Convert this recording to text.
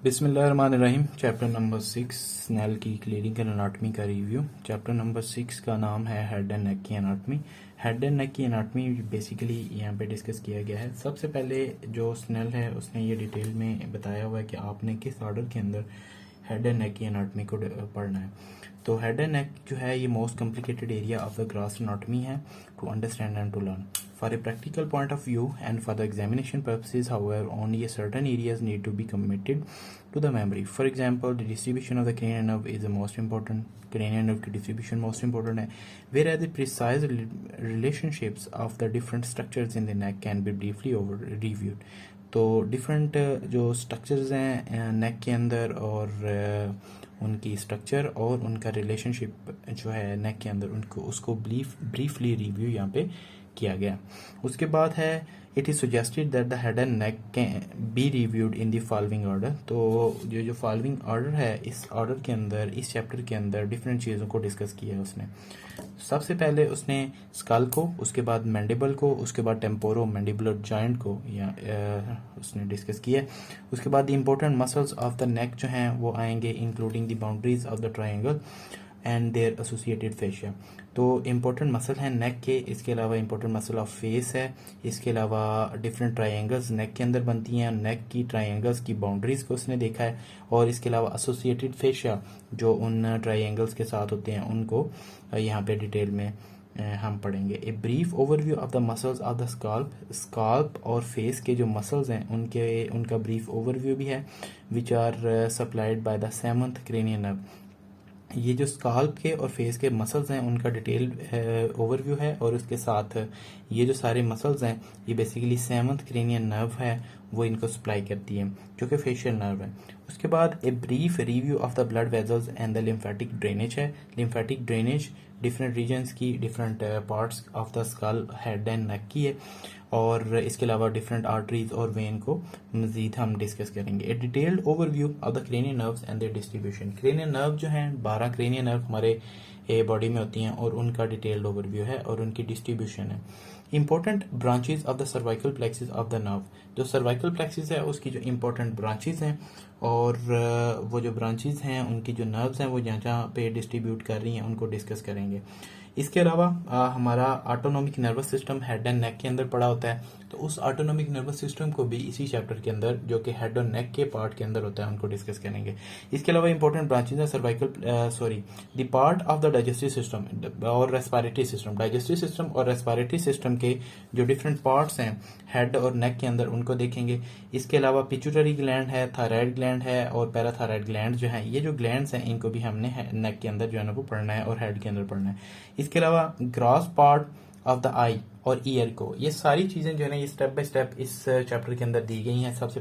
बिस्मिल्लाहिर्रहमानिर्रहीम। Chapter number 6 snail की clinical anatomy का रिव्यू। चैप्टर नंबर 6 का नाम है हेड एंड नेक की एनाटमी। हेड एंड नेक की एनाटमी बेसिकली यहाँ पे डिस्कस किया गया है। सबसे पहले जो स्नेल है उसने ये डिटेल में बताया हुआ है कि आपने किस ऑर्डर के अंदर हेड एंड नेक की एनाटमी को पढ़ना है। तो हेड एंड नेक जो है ये most complicated area of the gross anatomy है to understand and to learn. For a practical point of view and for the examination purposes, however, only a certain areas need to be committed to the memory. For example, the distribution of the cranial nerve is the most important. Cranial nerve की distribution most important है, whereas the precise relationships of the different structures in the neck can be briefly over reviewed. तो different जो structures हैं नेक के अंदर और उनकी structure और उनका रिलेशनशिप जो है नेक के अंदर उनको उसको ब्रीफली रिव्यू यहाँ पे किया गया। उसके बाद है it is suggested that the head and neck can be reviewed in the following order. तो जो फॉलोइंग ऑर्डर है इस ऑर्डर के अंदर इस चैप्टर के अंदर डिफरेंट चीज़ों को डिस्कस किया है उसने। सबसे पहले उसने स्कल को, उसके बाद मैंडिबल को, उसके बाद टेम्पोरो मैंडिबुलर जॉइंट को या उसने डिस्कस किया। उसके बाद the important muscles of the neck जो हैं वो आएंगे including the boundaries of the triangle and their associated fascia. तो इम्पोर्टेंट मसल है नेक के, इसके अलावा इम्पोर्टेंट मसल ऑफ फेस है, इसके अलावा डिफरेंट ट्रायंगल्स नेक के अंदर बनती हैं, नेक की ट्रायंगल्स की बाउंड्रीज को उसने देखा है, और इसके अलावा एसोसिएटेड फेशिया जो उन ट्रायंगल्स के साथ होते हैं उनको यहाँ पे डिटेल में हम पढ़ेंगे। A brief overview of the muscles of the scalp और फेस के जो मसल्स हैं उनका ब्रीफ ओवरव्यू भी है, which are supplied by the seventh cranial nerve. ये जो स्काल्प के और फेस के मसल्स हैं उनका डिटेल ओवरव्यू है, और उसके साथ ये जो सारे मसल्स हैं ये बेसिकली सेवंथ क्रेनियल नर्व है वो इनको सप्लाई करती है जो कि फेशियल नर्व है। उसके बाद a brief review of the blood vessels and the lymphatic drainage है। लिम्फेटिक ड्रेनेज डिफरेंट रीजन्स की, different parts of the skull, head and neck की है, और इसके अलावा डिफरेंट आर्टरीज और वेन को मजीद हम डिस्कस करेंगे। ए detailed overview of the cranial nerves and there distribution. Cranial nerve जो हैं 12 क्रेनियल नर्व हमारे बॉडी में होती हैं और उनका डिटेल्ड ओवरव्यू है और उनकी डिस्ट्रीब्यूशन है। Important branches of the cervical plexus of the nerve. जो सर्वाइकल प्लेक्सिस है उसकी जो इंपॉर्टेंट ब्रांचेस हैं और वो जो ब्रांचेस हैं उनकी जो नर्व्स हैं वो जहाँ जहाँ पे डिस्ट्रीब्यूट कर रही हैं उनको डिस्कस करेंगे। इसके अलावा हमारा autonomic nervous system head and neck के अंदर पड़ा होता है, तो उस ऑटोनॉमिक नर्वस सिस्टम को भी इसी चैप्टर के अंदर जो कि हेड और नेक के पार्ट के अंदर होता है उनको डिस्कस करेंगे। इसके अलावा इंपॉर्टेंट ब्रांचेज है cervical the part of the digestive system और रेस्पिरेटरी सिस्टम। डाइजेस्टिव सिस्टम और रेस्पिरेटरी सिस्टम के जो डिफरेंट पार्ट्स हैं हेड और नेक के अंदर उनको देखेंगे। इसके अलावा पिट्यूटरी ग्लैंड है, थायराइड ग्लैंड है और पैराथायराइड ग्लैंड जो है, ये जो ग्लैंड्स हैं इनको भी हमने नेक के अंदर जो है ना वो पढ़ना है और हेड के अंदर पढ़ना है। इसके अलावा ग्रॉस पार्ट ऑफ द आई और ईयर को, ये सारी चीजें जो है ना ये स्टेप बाय स्टेप इस चैप्टर के अंदर दी गई हैं। सबसे